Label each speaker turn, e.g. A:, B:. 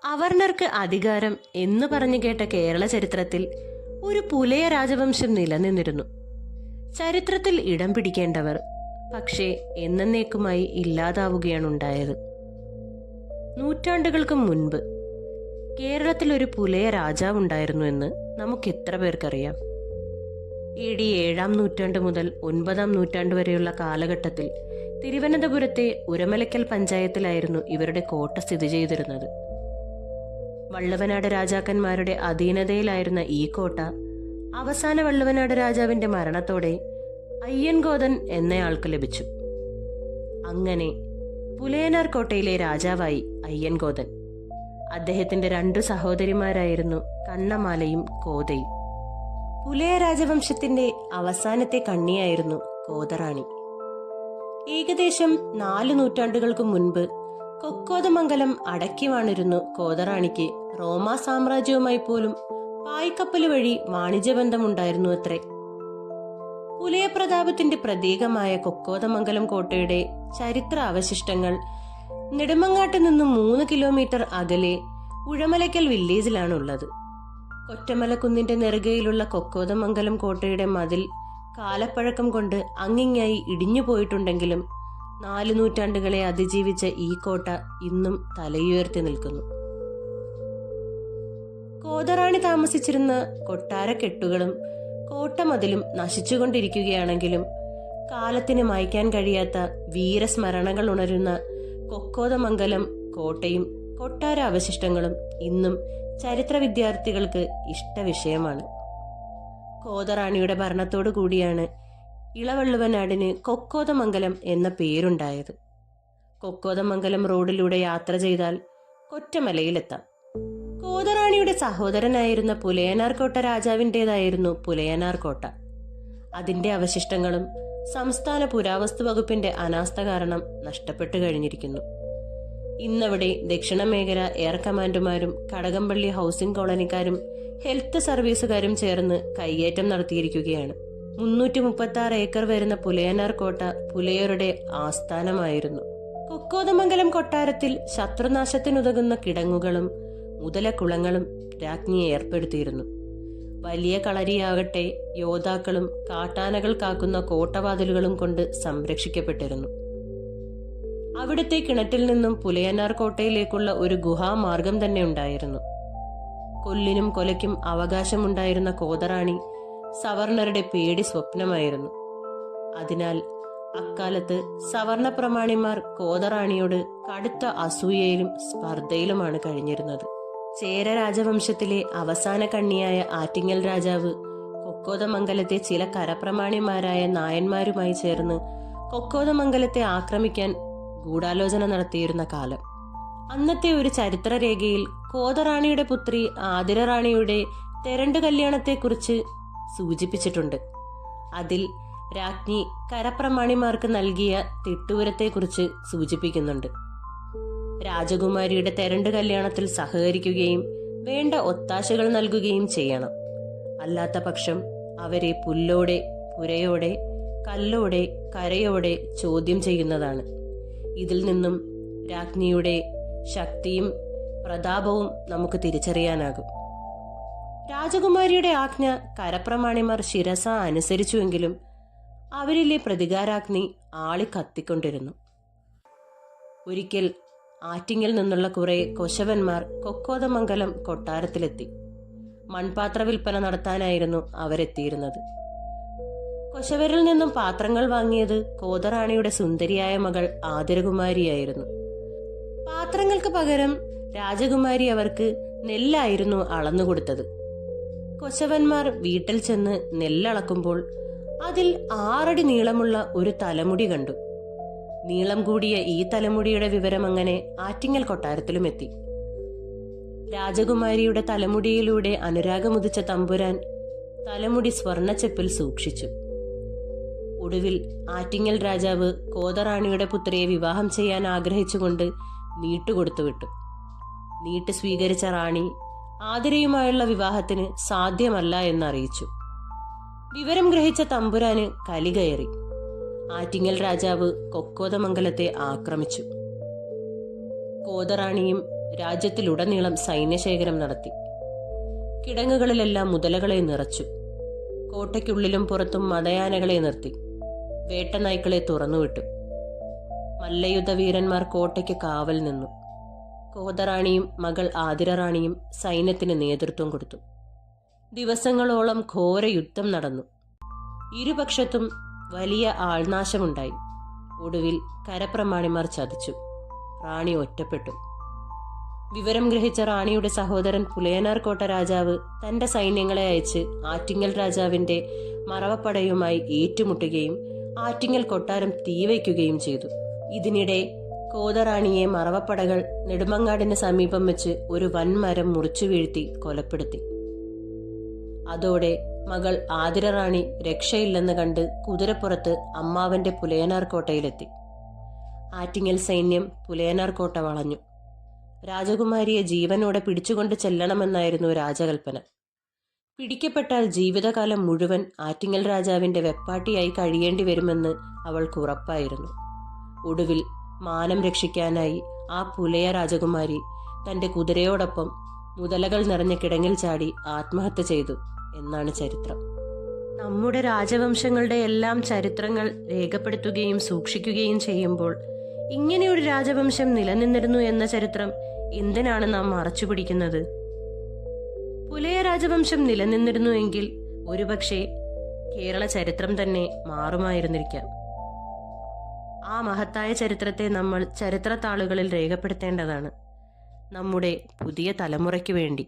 A: അവർണർക്ക് അധികാരം എന്ന് പറഞ്ഞു കേട്ട കേരള ചരിത്രത്തിൽ ഒരു പുലയ രാജവംശം നിലനിന്നിരുന്നു. ചരിത്രത്തിൽ ഇടം പിടിക്കേണ്ടവർ പക്ഷേ എന്നേക്കുമായി ഇല്ലാതാവുകയാണുണ്ടായത്. നൂറ്റാണ്ടുകൾക്ക് മുൻപ് കേരളത്തിൽ ഒരു പുലയ രാജാവുണ്ടായിരുന്നു എന്ന് നമുക്ക് എത്ര പേർക്കറിയാം? AD 7-ാം നൂറ്റാണ്ട് മുതൽ 9-ാം നൂറ്റാണ്ട് വരെയുള്ള കാലഘട്ടത്തിൽ തിരുവനന്തപുരത്തെ ഉരമലയ്ക്കൽ പഞ്ചായത്തിലായിരുന്നു ഇവരുടെ കോട്ട സ്ഥിതി ചെയ്തിരുന്നത്. വള്ളവനാട് രാജാക്കന്മാരുടെ അധീനതയിലായിരുന്ന ഈ കോട്ട അവസാന വള്ളവനാട് രാജാവിന്റെ മരണത്തോടെ അയ്യൻഗോദൻ എന്നയാൾക്ക് ലഭിച്ചു. അങ്ങനെ പുലയനാർ കോട്ടയിലെ രാജാവായി അയ്യൻഗോദൻ. അദ്ദേഹത്തിന്റെ 2 സഹോദരിമാരായിരുന്നു കണ്ണമാലയും കോതയും. പുലയ രാജവംശത്തിന്റെ അവസാനത്തെ കണ്ണിയായിരുന്നു കോതറാണി. ഏകദേശം 4 നൂറ്റാണ്ടുകൾക്ക് മുൻപ് കൊക്കോദമംഗലം അടക്കി വാണിരുന്നു കോതറാണിക്ക് റോമാ സാമ്രാജ്യവുമായി പോലും പായ്ക്കപ്പല് വഴി വാണിജ്യബന്ധമുണ്ടായിരുന്നു അത്രേ. പുലയപ്രതാപത്തിന്റെ പ്രതീകമായ കൊക്കോദമംഗലം കോട്ടയുടെ ചരിത്ര അവശിഷ്ടങ്ങൾ നെടുമങ്ങാട്ട് നിന്നും 3 കിലോമീറ്റർ അകലെ ഉഴമലയ്ക്കൽ വില്ലേജിലാണുള്ളത്. കൊറ്റമലക്കുന്നിന്റെ നെറുകയിലുള്ള കൊക്കോദമംഗലം കോട്ടയുടെ മതിൽ കാലപ്പഴക്കം കൊണ്ട് അങ്ങിങ്ങായി ഇടിഞ്ഞു പോയിട്ടുണ്ടെങ്കിലും 4 നൂറ്റാണ്ടുകളെ അതിജീവിച്ച ഈ കോട്ട ഇന്നും തലയുയർത്തി നിൽക്കുന്നു. കോതറാണി താമസിച്ചിരുന്ന കൊട്ടാരക്കെട്ടുകളും കോട്ടമതിലും നശിച്ചുകൊണ്ടിരിക്കുകയാണെങ്കിലും കാലത്തിന് മായ്ക്കാൻ കഴിയാത്ത വീരസ്മരണകൾ ഉണരുന്ന കൊക്കോദമംഗലം കോട്ടയും കൊട്ടാര അവശിഷ്ടങ്ങളും ഇന്നും ചരിത്ര വിദ്യാർത്ഥികൾക്ക് ഇഷ്ടവിഷയമാണ്. കോതറാണിയുടെ ഭരണത്തോടു കൂടിയാണ് ഇളവള്ളുവനാടിന് കൊക്കോദമംഗലം എന്ന പേരുണ്ടായത്. കൊക്കോദമംഗലം റോഡിലൂടെ യാത്ര ചെയ്താൽ കൊറ്റമലയിലെത്താം. കോതറാണിയുടെ സഹോദരനായിരുന്ന പുലയനാർ കോട്ട രാജാവിൻ്റെതായിരുന്നു പുലയനാർ കോട്ട. അതിന്റെ അവശിഷ്ടങ്ങളും സംസ്ഥാന പുരാവസ്തു വകുപ്പിന്റെ അനാസ്ഥ കാരണം നഷ്ടപ്പെട്ടു കഴിഞ്ഞിരിക്കുന്നു. ഇന്നവിടെ ദക്ഷിണ മേഖല എയർ കമാൻഡുമാരും കടകംപള്ളി ഹൗസിംഗ് കോളനിക്കാരും ഹെൽത്ത് സർവീസുകാരും ചേർന്ന് കയ്യേറ്റം നടത്തിയിരിക്കുകയാണ്. 336 ഏക്കർ വരുന്ന പുലയനാർ കോട്ട പുലയരുടെ ആസ്ഥാനമായിരുന്നു. കൊക്കോദമംഗലം കൊട്ടാരത്തിൽ ശത്രുനാശത്തിനുതകുന്ന കിടങ്ങുകളും മുതലക്കുളങ്ങളും രാജ്ഞിയെ ഏർപ്പെടുത്തിയിരുന്നു. വലിയ കളരിയാകട്ടെ യോദ്ധാക്കളും കാട്ടാനകൾ കാക്കുന്ന കോട്ടവാതിലുകളും കൊണ്ട് സംരക്ഷിക്കപ്പെട്ടിരുന്നു. അവിടുത്തെ കിണറ്റിൽ നിന്നും പുലയനാർ കോട്ടയിലേക്കുള്ള ഒരു ഗുഹാമാർഗം തന്നെ ഉണ്ടായിരുന്നു. കൊല്ലിനും കൊലയ്ക്കും അവകാശമുണ്ടായിരുന്ന കോതറാണി സവർണരുടെ പേടി സ്വപ്നമായിരുന്നു. അതിനാൽ അക്കാലത്ത് സവർണ പ്രമാണിമാർ കോതറാണിയോട് കടുത്ത അസൂയയിലും സ്പർദ്ധയിലുമാണ് കഴിഞ്ഞിരുന്നത്. ചേര രാജവംശത്തിലെ അവസാന കണ്ണിയായ ആറ്റിങ്ങൽ രാജാവ് കൊക്കോദമംഗലത്തെ ചില കരപ്രമാണിമാരായ നായന്മാരുമായി ചേർന്ന് കൊക്കോദമംഗലത്തെ ആക്രമിക്കാൻ ഗൂഢാലോചന നടത്തിയിരുന്ന കാലം. അന്നത്തെ ഒരു ചരിത്രരേഖയിൽ കോതറാണിയുടെ പുത്രി ആതിരറാണിയുടെ തെരണ്ട് കല്യാണത്തെക്കുറിച്ച് സൂചിപ്പിച്ചിട്ടുണ്ട്. അതിൽ രാജ്ഞി കരപ്രമാണിമാർക്ക് നൽകിയ തിട്ടൂരത്തെക്കുറിച്ച് സൂചിപ്പിക്കുന്നുണ്ട്. രാജകുമാരിയുടെ തെരണ്ട് കല്യാണത്തിൽ സഹകരിക്കുകയും വേണ്ട ഒത്താശകൾ നൽകുകയും ചെയ്യണം. അല്ലാത്ത പക്ഷം അവരെ പുല്ലോടെ പുരയോടെ കല്ലോടെ കരയോടെ ചോദ്യം ചെയ്യുന്നതാണ്. ഇതിൽ നിന്നും രാജ്ഞിയുടെ ശക്തിയും പ്രതാപവും നമുക്ക് തിരിച്ചറിയാനാകും. രാജകുമാരിയുടെ ആജ്ഞ കരപ്രമാണിമാർ ശിരസ അനുസരിച്ചുവെങ്കിലും അവരിലെ പ്രതികാരാഗ്നി ആളിക്കത്തിക്കൊണ്ടിരുന്നു. ഒരിക്കൽ ആറ്റിങ്ങിൽ നിന്നുള്ള കുറെ കൊശവന്മാർ കൊക്കോദമംഗലം കൊട്ടാരത്തിലെത്തി. മൺപാത്ര വിൽപ്പന നടത്താനായിരുന്നു അവരെത്തിയിരുന്നത്. കൊശവരിൽ നിന്നും പാത്രങ്ങൾ വാങ്ങിയത് കോതറാണിയുടെ സുന്ദരിയായ മകൾ ആതിരകുമാരിയായിരുന്നു. പാത്രങ്ങൾക്ക് പകരം രാജകുമാരി അവർക്ക് നെല്ലായിരുന്നു അളന്നുകൊടുത്തത്. കൊശവന്മാർ വീട്ടിൽ ചെന്ന് നെല്ലളക്കുമ്പോൾ അതിൽ 6 അടി നീളമുള്ള ഒരു തലമുടി കണ്ടു. നീളം കൂടിയ ഈ തലമുടിയുടെ വിവരം അങ്ങനെ ആറ്റിങ്ങൽ കൊട്ടാരത്തിലും എത്തി. രാജകുമാരിയുടെ തലമുടിയിലൂടെ അനുരാഗമുദിച്ച തമ്പുരാൻ തലമുടി സ്വർണച്ചെപ്പിൽ സൂക്ഷിച്ചു. ഒടുവിൽ ആറ്റിങ്ങൽ രാജാവ് കോതറാണിയുടെ പുത്രിയെ വിവാഹം ചെയ്യാൻ ആഗ്രഹിച്ചുകൊണ്ട് നീട്ടുകൊടുത്തു വിട്ടു. നീട്ട് സ്വീകരിച്ച റാണി ആതിരയുമായുള്ള വിവാഹത്തിന് സാധ്യമല്ല എന്നറിയിച്ചു. വിവരം ഗ്രഹിച്ച തമ്പുരാന് കലി കയറി. ആറ്റിങ്ങൽ രാജാവ് കൊക്കോദമംഗലത്തെ ആക്രമിച്ചു. കോതറാണിയും രാജ്യത്തിലുടനീളം സൈന്യശേഖരം നടത്തി. കിടങ്ങുകളിലെല്ലാം മുതലകളെ നിറച്ചു. കോട്ടയ്ക്കുള്ളിലും പുറത്തും മതയാനകളെ നിർത്തി. വേട്ടനായ്ക്കളെ തുറന്നുവിട്ടു. മല്ലയുദ്ധ വീരന്മാർ കോട്ടയ്ക്ക് കാവൽ നിന്നു. കോതറാണിയും മകൾ ആതിരറാണിയും സൈന്യത്തിന് നേതൃത്വം കൊടുത്തു. ദിവസങ്ങളോളം ഘോര യുദ്ധം നടന്നു. ഇരുപക്ഷത്തും വലിയ ആൾനാശമുണ്ടായി. ഒടുവിൽ കരപ്രമാണിമാർ ചതിച്ചു. റാണി ഒറ്റപ്പെട്ടു. വിവരം ഗ്രഹിച്ച റാണിയുടെ സഹോദരൻ പുലയനാർ കോട്ട രാജാവ് തന്റെ സൈന്യങ്ങളെ അയച്ച് ആറ്റിങ്ങൽ രാജാവിന്റെ മറവപ്പടയുമായി ഏറ്റുമുട്ടുകയും ആറ്റിങ്ങൽ കൊട്ടാരം തീവയ്ക്കുകയും ചെയ്തു. ഇതിനിടെ കോതറാണിയെ മറവപ്പടകൾ നെടുമങ്ങാടിന് സമീപം വെച്ച് ഒരു വൻമരം മുറിച്ചു വീഴ്ത്തി കൊലപ്പെടുത്തി. അതോടെ മകൾ ആതിരറാണി രക്ഷയില്ലെന്ന് കണ്ട് കുതിരപ്പുറത്ത് അമ്മാവന്റെ പുലയനാർ കോട്ടയിലെത്തി. ആറ്റിങ്ങൽ സൈന്യം പുലയനാർ കോട്ട വളഞ്ഞു. രാജകുമാരിയെ ജീവനോടെ പിടിച്ചുകൊണ്ട് ചെല്ലണമെന്നായിരുന്നു രാജകൽപ്പന. പിടിക്കപ്പെട്ടാൽ ജീവിതകാലം മുഴുവൻ ആറ്റിങ്ങൽ രാജാവിന്റെ വെപ്പാട്ടിയായി കഴിയേണ്ടി വരുമെന്ന് അവൾക്ക് ഉറപ്പായിരുന്നു. ഒടുവിൽ മാനം രക്ഷിക്കാനായി ആ പുലയ രാജകുമാരി തന്റെ കുതിരയോടൊപ്പം മുതലകൾ നിറഞ്ഞ കിടങ്ങിൽ ചാടി ആത്മഹത്യ ചെയ്തു എന്നാണ് ചരിത്രം. നമ്മുടെ രാജവംശങ്ങളുടെ എല്ലാം ചരിത്രങ്ങൾ രേഖപ്പെടുത്തുകയും സൂക്ഷിക്കുകയും ചെയ്യുമ്പോൾ ഇങ്ങനെയൊരു രാജവംശം നിലനിന്നിരുന്നു എന്ന ചരിത്രം എന്തിനാണ് നാം മറച്ചുപിടിക്കുന്നത്? പുലയ രാജവംശം നിലനിന്നിരുന്നുവെങ്കിൽ ഒരുപക്ഷെ കേരള ചരിത്രം തന്നെ മാറുമായിരുന്നിരിക്കാം. ആ മഹത്തായ ചരിത്രത്തെ നമ്മൾ ചരിത്രത്താളുകളിൽ രേഖപ്പെടുത്തേണ്ടതാണ്, നമ്മുടെ പുതിയ തലമുറയ്ക്ക് വേണ്ടി.